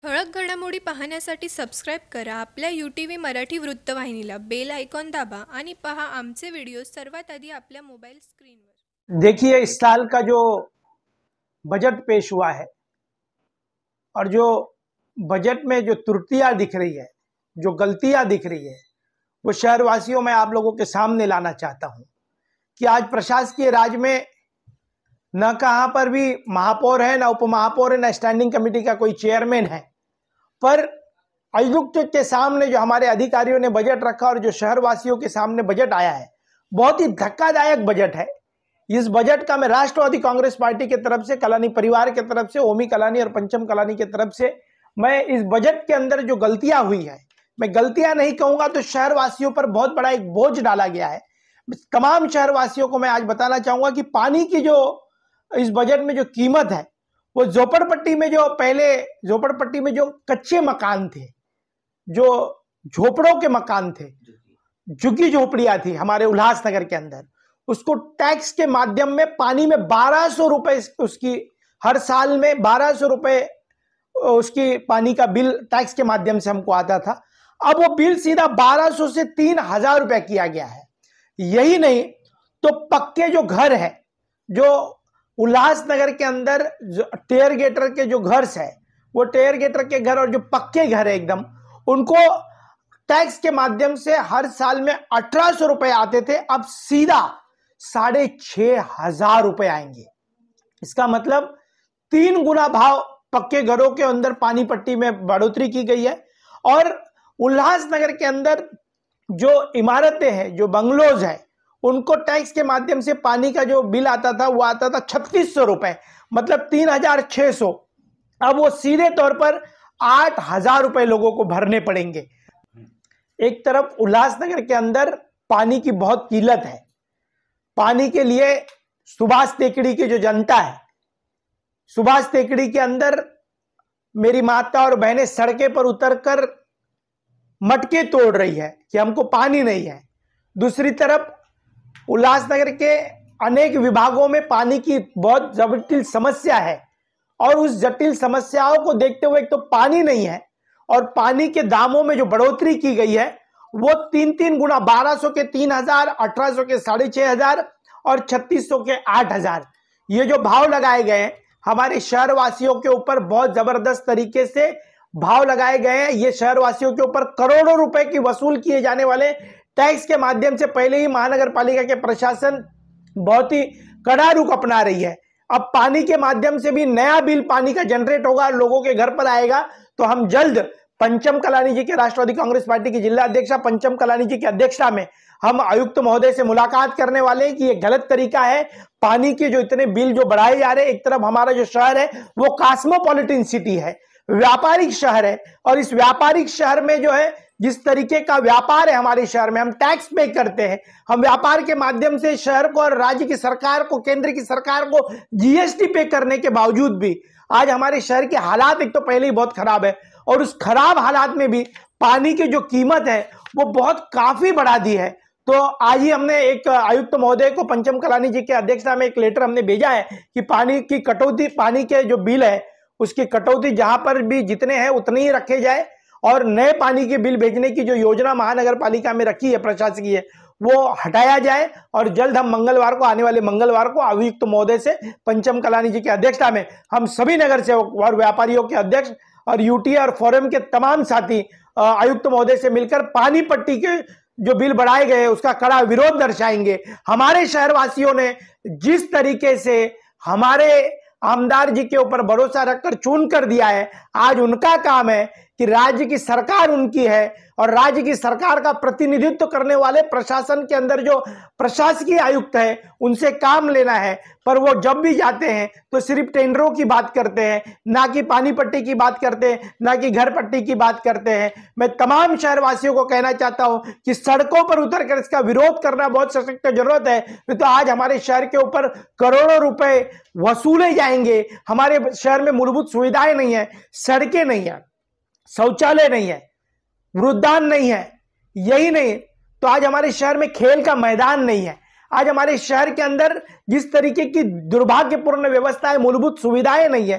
ठळक घडामोडी पाहण्यासाठी सबस्क्राईब करा आपल्या UTV मराठी वृत्तवाहिनीला, बेल आयकॉन दाबा आणि पहा आमचे व्हिडिओ सर्वात आधी आपल्या मोबाईल स्क्रीनवर। देखिए, इस साल का जो बजट पेश हुआ है और जो बजट में जो त्रुटियां दिख रही है, जो गलतियां दिख रही है, वो शहरवासियों में आप लोगों के सामने लाना चाहता हूं कि आज प्रशासकीय राज में न कहां पर भी महापौर है, न उपमहापौर है, न स्टैंडिंग कमेटी का कोई चेयरमैन है, पर आयुक्त के सामने जो हमारे अधिकारियों ने बजट रखा और जो शहरवासियों के सामने बजट आया है, बहुत ही धक्कादायक बजट है। इस बजट का मैं राष्ट्रवादी कांग्रेस पार्टी की तरफ से, कलानी परिवार की तरफ से, ओमी कलानी और पंचम कलानी की तरफ से, मैं इस बजट के अंदर जो गलतियां हुई है, मैं गलतियां नहीं कहूंगा तो शहरवासियों पर बहुत बड़ा एक बोझ डाला गया है। तमाम शहरवासियों को मैं आज बताना चाहूंगा कि पानी की जो इस बजट में जो कीमत है, वो झोपड़पट्टी में जो पहले झोपड़पट्टी में जो कच्चे मकान थे, जो झोपड़ों के मकान थे, झुग्गी झोपड़ियां थी हमारे उल्लासनगर के अंदर, उसको टैक्स के माध्यम में पानी में 1200 रुपए उसकी हर साल में 1200 रुपए उसकी पानी का बिल टैक्स के माध्यम से हमको आता था। अब वो बिल सीधा 1200 से 3000 रुपए किया गया है। यही नहीं तो पक्के जो घर है, जो उल्लासनगर के अंदर टेयर गेटर के जो घर है, वो टेयर गेटर के घर और जो पक्के घर है एकदम, उनको टैक्स के माध्यम से हर साल में 1800 रुपए आते थे, अब सीधा 6500 रुपए आएंगे। इसका मतलब 3 गुना भाव पक्के घरों के अंदर पानी पट्टी में बढ़ोतरी की गई है। और उल्लासनगर के अंदर जो इमारतें हैं, जो बंगलोज है, उनको टैक्स के माध्यम से पानी का जो बिल आता था वो आता था 3600 रुपए, मतलब 3600। अब वो सीधे तौर पर 8000 रुपए लोगों को भरने पड़ेंगे। एक तरफ उल्लासनगर के अंदर पानी की बहुत किल्लत है। पानी के लिए सुभाष टेकड़ी की जो जनता है, सुभाष टेकड़ी के अंदर मेरी माता और बहनें सड़कें पर उतरकर मटके तोड़ रही है कि हमको पानी नहीं है। दूसरी तरफ उल्लासनगर के अनेक विभागों में पानी की बहुत जटिल समस्या है और उस जटिल समस्याओं को देखते हुए एक तो पानी नहीं है और पानी के दामों में जो बढ़ोतरी की गई है वो 3 गुना, 1200 के 3000, 1800 के 6500 और 3600 के 8000, ये जो भाव लगाए गए हैं हमारे शहरवासियों के ऊपर बहुत जबरदस्त तरीके से भाव लगाए गए हैं। ये शहरवासियों के ऊपर करोड़ों रुपए की वसूल किए जाने वाले टैक्स के माध्यम से पहले ही महानगर पालिका के प्रशासन बहुत ही कड़ा रुख अपना रही है। अब पानी के माध्यम से भी नया बिल पानी का जनरेट होगा, लोगों के घर पर आएगा। तो हम जल्द पंचम कलानी जी के, राष्ट्रवादी कांग्रेस पार्टी की जिला अध्यक्षा पंचम कलानी जी की अध्यक्षता में हम आयुक्त महोदय से मुलाकात करने वाले हैं कि ये गलत तरीका है। पानी के जो इतने बिल जो बढ़ाए जा रहे हैं, एक तरफ हमारा जो शहर है वो कॉस्मोपॉलिटन सिटी है, व्यापारिक शहर है, और इस व्यापारिक शहर में जो है जिस तरीके का व्यापार है हमारे शहर में, हम टैक्स पे करते हैं, हम व्यापार के माध्यम से शहर को और राज्य की सरकार को, केंद्र की सरकार को GST पे करने के बावजूद भी आज हमारे शहर के हालात एक तो पहले ही बहुत खराब है और उस खराब हालात में भी पानी की जो कीमत है वो बहुत काफी बढ़ा दी है। तो आज ही हमने एक आयुक्त महोदय को पंचम कलानी जी के अध्यक्षता में एक लेटर हमने भेजा है कि पानी की कटौती, पानी के जो बिल है उसकी कटौती जहां पर भी जितने हैं उतने ही रखे जाए और नए पानी के बिल भेजने की जो योजना महानगर पालिका में रखी है प्रशासकीय, वो हटाया जाए। और जल्द हम मंगलवार को, आने वाले मंगलवार को आयुक्त महोदय से पंचम कलानी जी की अध्यक्षता में हम सभी नगर सेवक और व्यापारियों के अध्यक्ष और UTA और फोरम के तमाम साथी आयुक्त महोदय से मिलकर पानी पट्टी के जो बिल बढ़ाए गए उसका कड़ा विरोध दर्शाएंगे। हमारे शहरवासियों ने जिस तरीके से हमारे आमदार जी के ऊपर भरोसा रखकर चुन कर दिया है, आज उनका काम है कि राज्य की सरकार उनकी है और राज्य की सरकार का प्रतिनिधित्व करने वाले प्रशासन के अंदर जो प्रशासकीय आयुक्त है उनसे काम लेना है। पर वो जब भी जाते हैं तो सिर्फ टेंडरों की बात करते हैं, ना कि पानी पट्टी की बात करते हैं, ना कि घर पट्टी की बात करते हैं। मैं तमाम शहरवासियों को कहना चाहता हूं कि सड़कों पर उतरकर इसका विरोध करना बहुत सशक्त जरूरत है, नहीं तो आज हमारे शहर के ऊपर करोड़ों रुपए वसूले जाएंगे। हमारे शहर में मूलभूत सुविधाएं नहीं है, सड़कें नहीं है, शौचालय नहीं है, वृद्धान नहीं है, यही नहीं तो आज हमारे शहर में खेल का मैदान नहीं है। आज हमारे शहर के अंदर जिस तरीके की दुर्भाग्यपूर्ण व्यवस्था है, मूलभूत सुविधाएं नहीं है,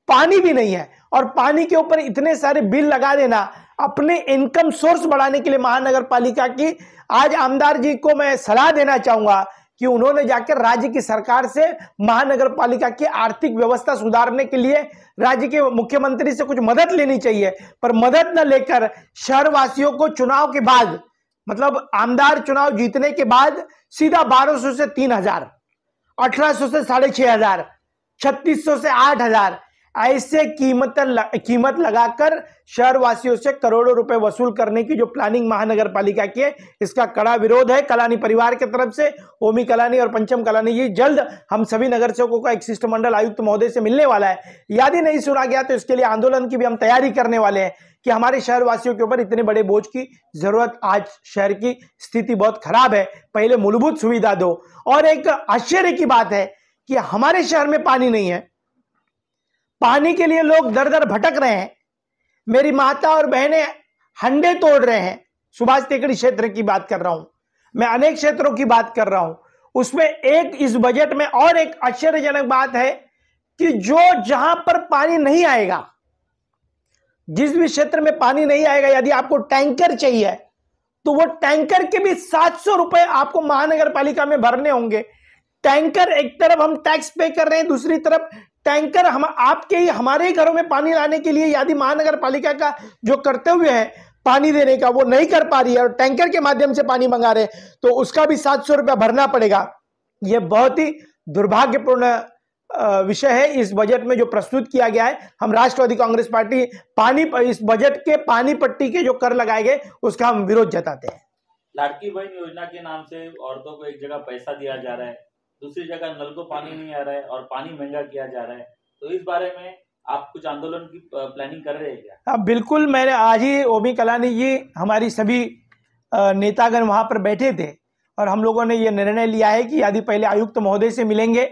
पानी भी नहीं है, और पानी के ऊपर इतने सारे बिल लगा देना अपने इनकम सोर्स बढ़ाने के लिए महानगर पालिका की, आज आमदार जी को मैं सलाह देना चाहूंगा कि उन्होंने जाकर राज्य की सरकार से महानगर पालिका की आर्थिक व्यवस्था सुधारने के लिए राज्य के मुख्यमंत्री से कुछ मदद लेनी चाहिए, पर मदद न लेकर शहरवासियों को चुनाव के बाद, मतलब आमदार चुनाव जीतने के बाद सीधा 1200 से 3000, 1800 से 6500, 3600 से 8000 ऐसे कीमत लगाकर शहरवासियों से करोड़ों रुपए वसूल करने की जो प्लानिंग महानगर पालिका की है, इसका कड़ा विरोध है कलानी परिवार की तरफ से। ओमी कलानी और पंचम कलानी जी जल्द हम सभी नगर सेवकों का एक शिष्टमंडल आयुक्त महोदय से मिलने वाला है। यदि नहीं सुना गया तो इसके लिए आंदोलन की भी हम तैयारी करने वाले हैं कि हमारे शहरवासियों के ऊपर इतने बड़े बोझ की जरूरत, आज शहर की स्थिति बहुत खराब है, पहले मूलभूत सुविधा दो। और एक आश्चर्य की बात है कि हमारे शहर में पानी नहीं है, पानी के लिए लोग दर दर भटक रहे हैं। मेरी माता और बहनें हंडे तोड़ रहे हैं। सुभाष टेकड़ी क्षेत्र की बात कर रहा हूं मैं, अनेक क्षेत्रों की बात कर रहा हूं। उसमें एक इस बजट में और एक आश्चर्यजनक बात है कि जो जहां पर पानी नहीं आएगा, जिस भी क्षेत्र में पानी नहीं आएगा, यदि आपको टैंकर चाहिए तो वो टैंकर के भी 700 रुपए आपको महानगर पालिका में भरने होंगे। टैंकर, एक तरफ हम टैक्स पे कर रहे हैं, दूसरी तरफ टैंकर हम आपके ही हमारे ही घरों में पानी लाने के लिए यदि महानगर पालिका का जो कर्तव्य है पानी देने का वो नहीं कर पा रही है और टैंकर के माध्यम से पानी मंगा रहे हैं तो उसका भी 700 रुपया भरना पड़ेगा। यह बहुत ही दुर्भाग्यपूर्ण विषय है इस बजट में जो प्रस्तुत किया गया है। हम राष्ट्रवादी कांग्रेस पार्टी इस बजट के पानी पट्टी के जो कर लगाए गए उसका हम विरोध जताते हैं। लाड़की बहन योजना के नाम से औरतों को एक जगह पैसा दिया जा रहा है, दूसरी जगह नल को पानी नहीं आ रहा है और पानी महंगा किया जा रहा है, तो इस बारे में आप कुछ आंदोलन की प्लानिंग कर रहे हैं क्या? बिल्कुल, मैंने आज ही ओमी कलानी जी, हमारी सभी नेतागण वहां पर बैठे थे और हम लोगों ने ये निर्णय लिया है कि यदि पहले आयुक्त महोदय से मिलेंगे,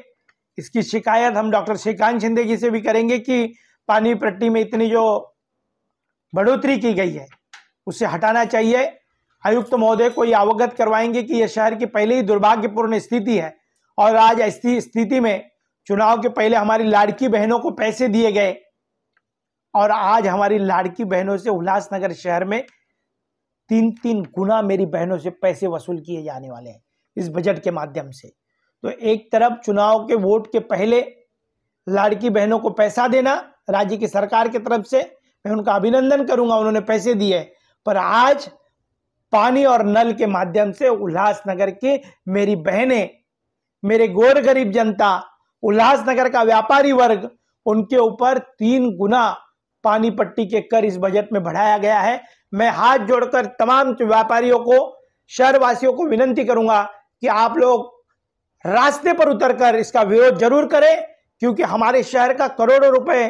इसकी शिकायत हम डॉक्टर श्रीकांत शिंदे जी से भी करेंगे कि पानी पट्टी में इतनी जो बढ़ोतरी की गई है उसे हटाना चाहिए। आयुक्त महोदय को ये अवगत करवाएंगे कि यह शहर की पहले ही दुर्भाग्यपूर्ण स्थिति है और आज ऐसी स्थिति में चुनाव के पहले हमारी लाड़की बहनों को पैसे दिए गए और आज हमारी लाड़की बहनों से उल्लासनगर शहर में 3-3 गुना मेरी बहनों से पैसे वसूल किए जाने वाले हैं इस बजट के माध्यम से। तो एक तरफ चुनाव के वोट के पहले लाड़की बहनों को पैसा देना राज्य की सरकार की तरफ से, मैं उनका अभिनंदन करूंगा, उन्होंने पैसे दिए, पर आज पानी और नल के माध्यम से उल्लासनगर की मेरी बहनें, मेरे गोर गरीब जनता, उल्लासनगर का व्यापारी वर्ग, उनके ऊपर 3 गुना पानी पट्टी के कर इस बजट में बढ़ाया गया है। मैं हाथ जोड़कर तमाम व्यापारियों को, शहरवासियों को विनंती करूंगा कि आप लोग रास्ते पर उतरकर इसका विरोध जरूर करें, क्योंकि हमारे शहर का करोड़ों रुपए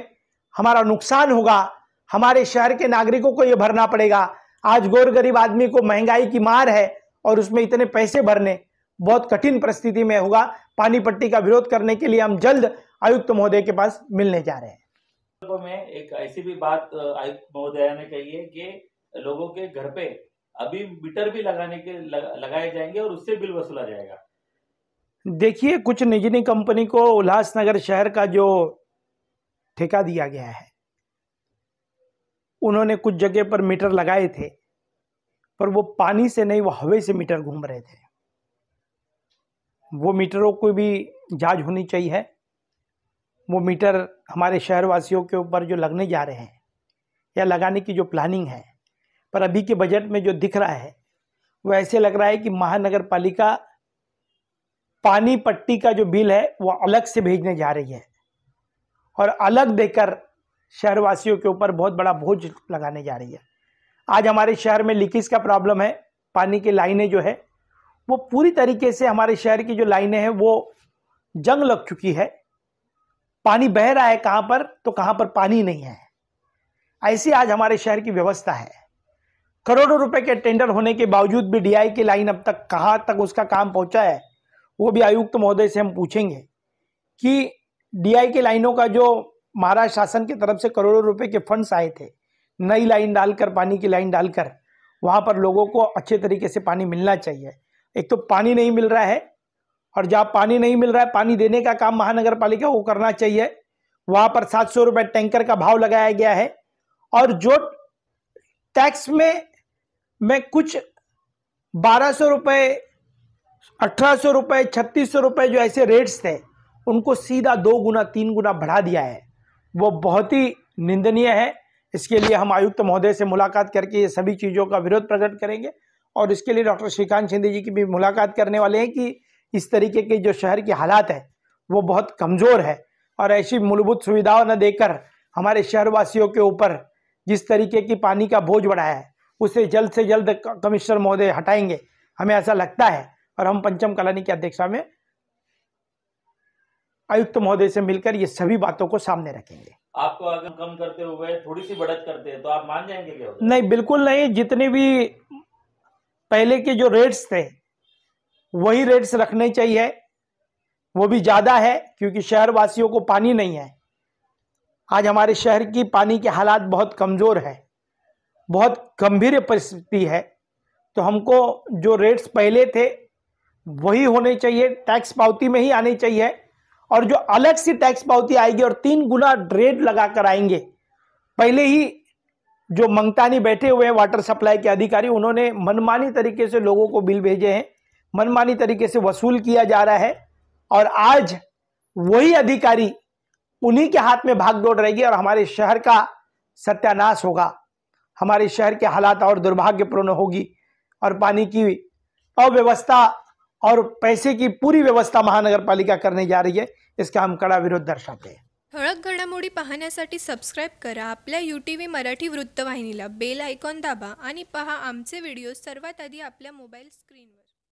हमारा नुकसान होगा, हमारे शहर के नागरिकों को यह भरना पड़ेगा। आज गोर गरीब आदमी को महंगाई की मार है और उसमें इतने पैसे भरने बहुत कठिन परिस्थिति में होगा। पानी पट्टी का विरोध करने के लिए हम जल्द आयुक्त महोदय के पास मिलने जा रहे हैं। में एक ऐसी भी बात आयुक्त महोदय ने कही है कि लोगों के घर पे अभी मीटर भी लगाए जाएंगे और उससे बिल वसूला जाएगा। देखिए, कुछ निजी कंपनी को उल्लासनगर शहर का जो ठेका दिया गया है, उन्होंने कुछ जगह पर मीटर लगाए थे, पर वो पानी से नहीं, वो हवा से मीटर घूम रहे थे। वो मीटरों को भी जांच होनी चाहिए। वो मीटर हमारे शहरवासियों के ऊपर जो लगने जा रहे हैं या लगाने की जो प्लानिंग है, पर अभी के बजट में जो दिख रहा है वो ऐसे लग रहा है कि महानगर पालिका पानी पट्टी का जो बिल है वो अलग से भेजने जा रही है और अलग देकर शहरवासियों के ऊपर बहुत बड़ा बोझ लगाने जा रही है। आज हमारे शहर में लीकेज का प्रॉब्लम है, पानी की लाइनें जो है वो पूरी तरीके से, हमारे शहर की जो लाइनें हैं वो जंग लग चुकी है। पानी बह रहा है कहाँ पर, तो कहाँ पर पानी नहीं है। ऐसी आज हमारे शहर की व्यवस्था है। करोड़ों रुपए के टेंडर होने के बावजूद भी डीआई की लाइन अब तक कहाँ तक उसका काम पहुंचा है, वो भी आयुक्त महोदय से हम पूछेंगे कि डीआई की लाइनों का जो महाराष्ट्र शासन की तरफ से करोड़ों रुपए के फंड्स आए थे, नई लाइन डालकर, पानी की लाइन डालकर, वहां पर लोगों को अच्छे तरीके से पानी मिलना चाहिए। एक तो पानी नहीं मिल रहा है और जहाँ पानी नहीं मिल रहा है, पानी देने का काम महानगर पालिका को करना चाहिए। वहां पर 700 रुपए टैंकर का भाव लगाया गया है। और जो टैक्स में कुछ 1200 रुपए, 1800 रुपए, 3600 रुपए जो ऐसे रेट्स थे, उनको सीधा 2 गुना 3 गुना बढ़ा दिया है। वो बहुत ही निंदनीय है। इसके लिए हम आयुक्त महोदय से मुलाकात करके ये सभी चीज़ों का विरोध प्रकट करेंगे और इसके लिए डॉक्टर श्रीकांत शिंदे जी की भी मुलाकात करने वाले हैं कि इस तरीके के जो शहर की हालात है वो बहुत कमज़ोर है और ऐसी मूलभूत सुविधाओं न देकर हमारे शहरवासियों के ऊपर जिस तरीके की पानी का बोझ बढ़ाया है उसे जल्द से जल्द कमिश्नर महोदय हटाएंगे, हमें ऐसा लगता है। और हम पंचम कॉलोनी की अध्यक्षा में आयुक्त महोदय से मिलकर ये सभी बातों को सामने रखेंगे। आपको अगर कम करते हुए थोड़ी सी बढ़त करते हैं तो आप मान जाएंगे क्या? नहीं, बिल्कुल नहीं। जितने भी पहले के जो रेट्स थे वही रेट्स रखने चाहिए, वो भी ज्यादा है क्योंकि शहरवासियों को पानी नहीं है। आज हमारे शहर की पानी के हालात बहुत कमजोर है, बहुत गंभीर परिस्थिति है। तो हमको जो रेट्स पहले थे वही होने चाहिए, टैक्स पावती में ही आने चाहिए। और जो अलग से टैक्स पावती आएगी और 3 गुना रेट लगा कर आएंगे, पहले ही जो मंगतानी बैठे हुए हैं वाटर सप्लाई के अधिकारी, उन्होंने मनमानी तरीके से लोगों को बिल भेजे हैं, मनमानी तरीके से वसूल किया जा रहा है। और आज वही अधिकारी उन्हीं के हाथ में भागदौड़ रहेगी और हमारे शहर का सत्यानाश होगा, हमारे शहर के हालात और दुर्भाग्यपूर्ण होगी और पानी की अव्यवस्था और पैसे की पूरी व्यवस्था महानगर पालिका करने जा रही है। इसका हम कड़ा विरोध दर्शाते हैं। ठळक घडामोडी पाहण्यासाठी सबस्क्राईब करा आपल्या UTV मराठी वृत्तवाहिनीला, बेल आयकॉन दाबा आणि पहा आमचे व्हिडिओ सर्वात आधी आपल्या मोबाईल स्क्रीनवर।